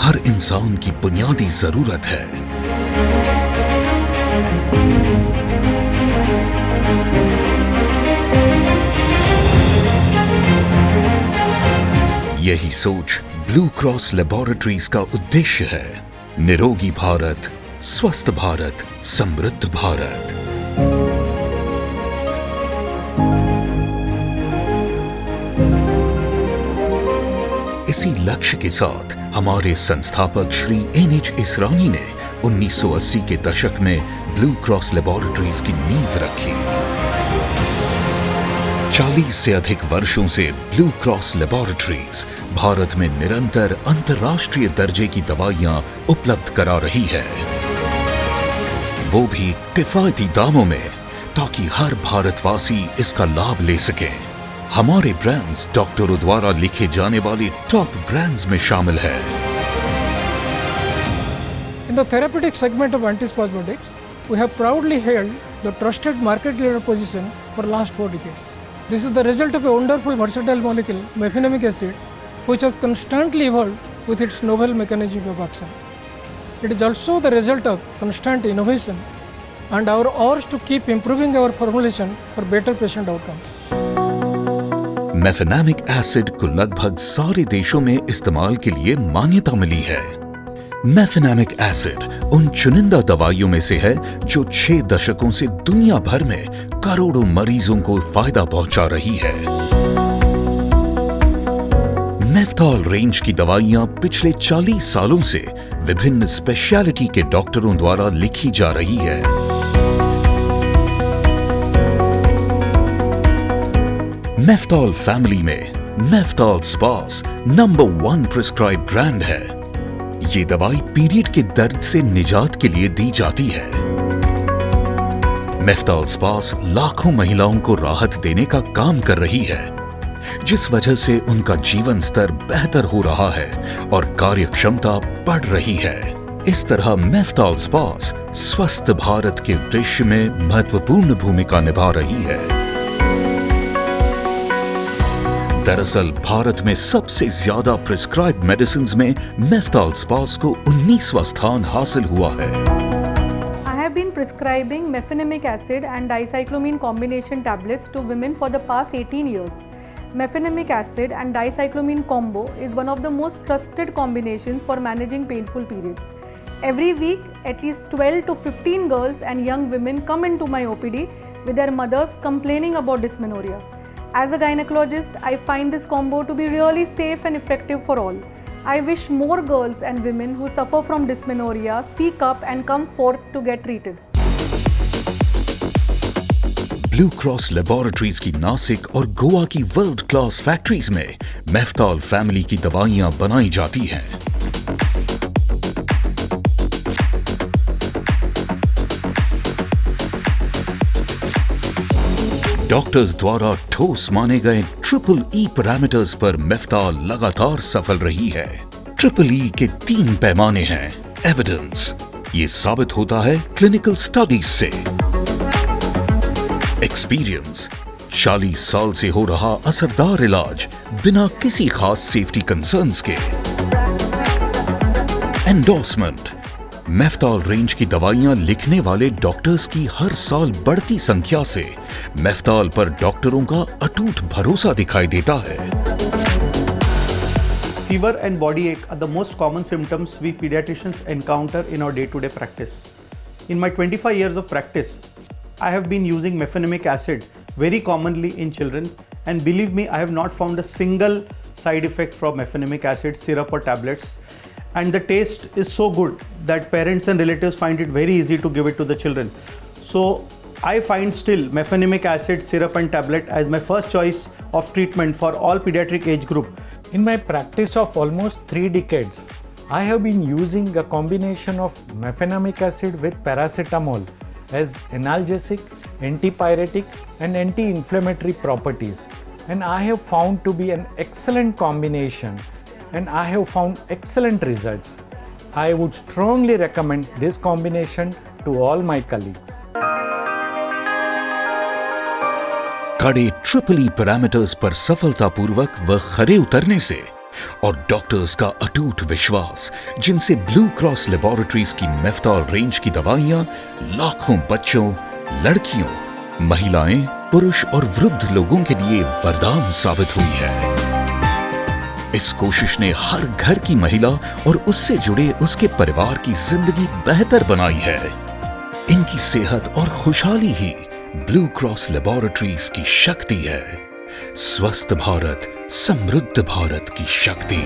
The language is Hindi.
हर इंसान की बुनियादी जरूरत है। यही सोच ब्लू क्रॉस लेबोरेटरीज का उद्देश्य है। निरोगी भारत, स्वस्थ भारत, समृद्ध भारत। इसी लक्ष्य के साथ हमारे संस्थापक श्री NH इसरानी ने 1980 के दशक में ब्लू क्रॉस लेबोरेटरीज की नींव रखी। 40 से अधिक वर्षों से ब्लू क्रॉस लेबोरेटरीज भारत में निरंतर अंतर्राष्ट्रीय दर्जे की दवाइयां उपलब्ध करा रही है, वो भी किफायती दामों में, ताकि हर भारतवासी इसका लाभ ले सके। हमारे ब्रांड्स डॉक्टरों द्वारा लिखे जाने वाले टॉप ब्रांड्स में शामिल है। In the therapeutic segment of antispasmodics, we have proudly held the trusted market leader position for last 4 decades. This is the result of a wonderful versatile molecule, mefenamic acid, which has constantly evolved with its novel mechanism of action. It is also the result of constant innovation and our urge to keep improving our formulation for better patient outcomes. Mefenamic acid को लगभग सारे देशों में इस्तेमाल के लिए मान्यता मिली है। मेफेनामिक एसिड उन चुनिंदा दवाइयों में से है जो 6 दशकों से दुनिया भर में करोड़ों मरीजों को फायदा पहुंचा रही है। मेफ्टॉल रेंज की दवाइयां पिछले 40 सालों से विभिन्न स्पेशलिटी के डॉक्टरों द्वारा लिखी जा रही है। मेफ्टॉल फैमिली में मेफ्टॉल स्पास नंबर 1 प्रिस्क्राइब ब्रांड है। ये दवाई पीरियड के दर्द से निजात के लिए दी जाती है। मेफ्टॉल स्पास लाखों महिलाओं को राहत देने का काम कर रही है, जिस वजह से उनका जीवन स्तर बेहतर हो रहा है और कार्यक्षमता बढ़ रही है। इस तरह मेफ्टॉल स्पास स्वस्थ भारत के उद्देश्य में महत्वपूर्ण भूमिका निभा रही है। दरअसल भारत में सबसे ज्यादा प्रिस्क्राइब मेडिसिन्स में मेफ्टॉल स्पास को 19वां स्थान हासिल हुआ है। I have been prescribing mefenamic acid and dicyclomine combination tablets to women for the past 18 years. Mefenamic acid and dicyclomine combo is one of the most trusted combinations for managing painful periods. Every week, at least 12 to 15 girls and young women come into my OPD with their mothers complaining about dysmenorrhea. As a gynecologist, I find this combo to be really safe and effective for all. I wish more girls and women who suffer from dysmenorrhea speak up and come forth to get treated. Blue cross laboratories की नासिक और गोवा की वर्ल्ड क्लास फैक्ट्रीज में मेफ्टॉल फैमिली की दवाइयां बनाई जाती हैं। डॉक्टर्स द्वारा ठोस माने गए EEE पैरामीटर्स पर मेफ्टॉल लगातार सफल रही है। EEE के 3 पैमाने हैं। एविडेंस, ये साबित होता है क्लिनिकल स्टडीज से। एक्सपीरियंस, 40 साल से हो रहा असरदार इलाज बिना किसी खास सेफ्टी कंसर्न्स के। एंडोर्समेंट, मेफ्टॉल रेंज की दवाइयां लिखने वाले डॉक्टर्स की हर साल बढ़ती संख्या से मेफ्टॉल पर डॉक्टरों का अटूट भरोसा दिखाई देता है। Fever and body ache are the most common symptoms we pediatricians encounter in our day-to-day practice. In my 25 years of practice, I have been using mefenamic acid very commonly in children, and believe me, I have not found a single side effect from mefenamic acid syrup or tablets. And the taste is so good that parents and relatives find it very easy to give it to the children. So I find still mefenamic acid syrup and tablet as my first choice of treatment for all pediatric age group. In my practice of almost 3 decades, I have been using a combination of mefenamic acid with paracetamol as analgesic, antipyretic and anti-inflammatory properties, and I have found to be an excellent combination, and I have found excellent results. I would strongly recommend this combination to all my colleagues. कड़े EEE पैरामीटर्स पर सफलतापूर्वक व खरे उतरने से और डॉक्टर्स का अटूट विश्वास, जिनसे ब्लू क्रॉस लेबोरेटरीज की मेफ्टॉल रेंज की दवाइयां लाखों बच्चों, लड़कियों, महिलाएं, पुरुष और वृद्ध लोगों के लिए वरदान साबित हुई है। इस कोशिश ने हर घर की महिला और उससे जुड़े उसके परिवार की जिंदगी बेहतर बनाई है। इनकी सेहत और खुशहाली ही ब्लू क्रॉस लेबोरेटरीज की शक्ति है। स्वस्थ भारत, समृद्ध भारत की शक्ति।